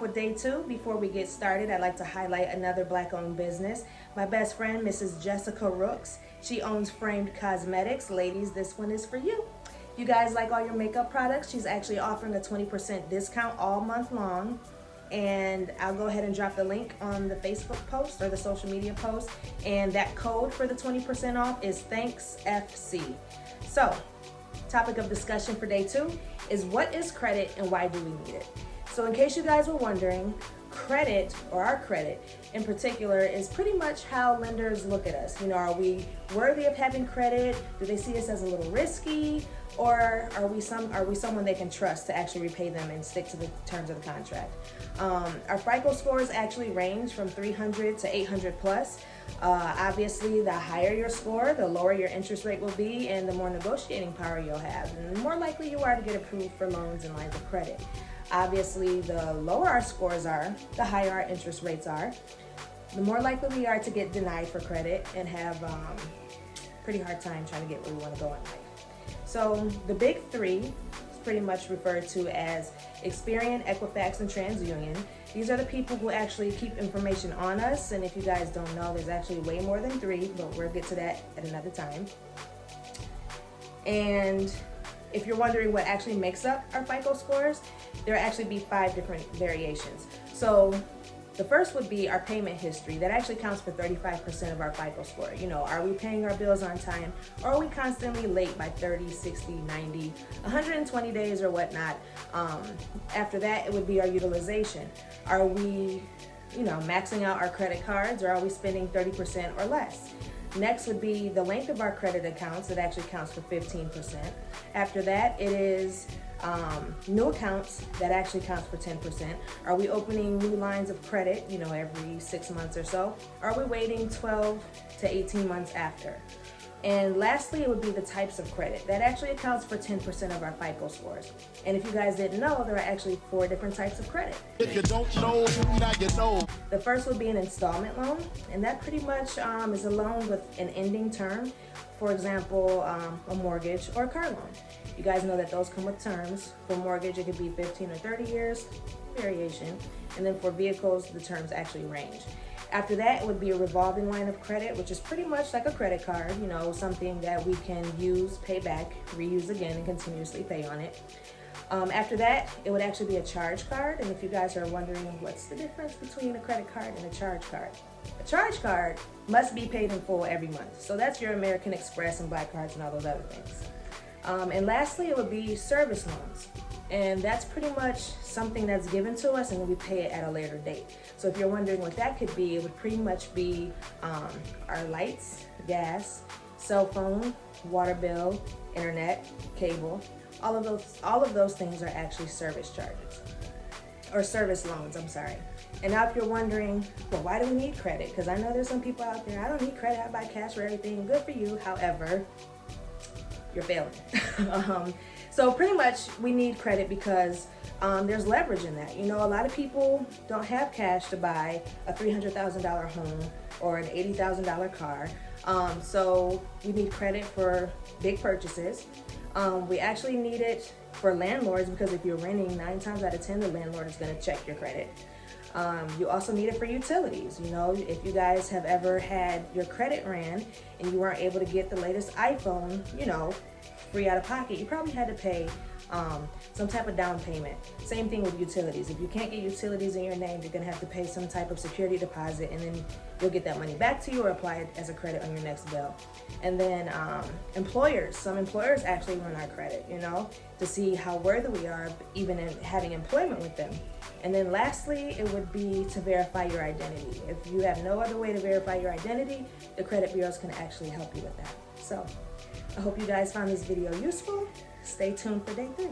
with day 2. Before we get started, I'd like to highlight another Black-owned business. My best friend, Mrs. Jessica Rooks. She owns Framed Cosmetics. Ladies, this one is for you. You guys like all your makeup products? She's actually offering a 20% discount all month long. And I'll go ahead and drop the link on the Facebook post or the social media post. And that code for the 20% off is ThanksFC. So, topic of discussion for day 2 is what is credit and why do we need it? So in case you guys were wondering, credit, or our credit in particular, is pretty much how lenders look at us. You know, are we worthy of having credit? Do they see us as a little risky? Or are we someone they can trust to actually repay them and stick to the terms of the contract? Our FICO scores actually range from 300 to 800 plus. Obviously, the higher your score, the lower your interest rate will be and the more negotiating power you'll have. And the more likely you are to get approved for loans and lines of credit. Obviously, the lower our scores are, the higher our interest rates are, the more likely we are to get denied for credit and have pretty hard time trying to get where we want to go in life. So the big 3 is pretty much referred to as Experian, Equifax, and TransUnion. These are the people who actually keep information on us, and if you guys don't know, there's actually way more than 3, but we'll get to that at another time. And if you're wondering what actually makes up our FICO scores, there will actually be 5 different variations. So the first would be our payment history. That actually counts for 35% of our FICO score. You know, are we paying our bills on time, or are we constantly late by 30, 60, 90, 120 days or whatnot? After that, it would be our utilization. Are we, maxing out our credit cards, or are we spending 30% or less? Next would be the length of our credit accounts. That actually counts for 15%. After that, it is new accounts. That actually counts for 10%. Are we opening new lines of credit, every 6 months or so? Are we waiting 12 to 18 months after? And lastly, it would be the types of credit. That actually accounts for 10% of our FICO scores. And if you guys didn't know, there are actually 4 different types of credit. If you don't know, now you know. The first would be an installment loan, and that pretty much is a loan with an ending term. For example, a mortgage or a car loan. You guys know that those come with terms. For mortgage, it could be 15 or 30 years, variation. And then for vehicles, the terms actually range. After that, it would be a revolving line of credit, which is pretty much like a credit card, something that we can use, pay back, reuse again, and continuously pay on it. After that, it would actually be a charge card. And if you guys are wondering what's the difference between a credit card and a charge card, a charge card must be paid in full every month. So that's your American Express and Black Cards and all those other things. And lastly, it would be service loans. And that's pretty much something that's given to us and then we pay it at a later date. So if you're wondering what that could be, it would pretty much be our lights, gas, cell phone, water bill, internet, cable. All of those things are actually service charges, or service loans, I'm sorry. And now if you're wondering, well, why do we need credit? Because I know there's some people out there, I don't need credit, I buy cash for everything. Good for you. However, you're failing. So pretty much we need credit because there's leverage in that. A lot of people don't have cash to buy a $300,000 home or an $80,000 car. So we need credit for big purchases. We actually need it for landlords because if you're renting, 9 times out of 10, the landlord is going to check your credit. You also need it for utilities. If you guys have ever had your credit ran and you weren't able to get the latest iPhone, free out of pocket, you probably had to pay some type of down payment. Same thing with utilities. If you can't get utilities in your name, you're going to have to pay some type of security deposit, and then you'll get that money back to you or apply it as a credit on your next bill. And then employers. Some employers actually run our credit, to see how worthy we are even in having employment with them. And then lastly, it would be to verify your identity. If you have no other way to verify your identity, the credit bureaus can actually help you with that. So I hope you guys found this video useful. Stay tuned for day 3.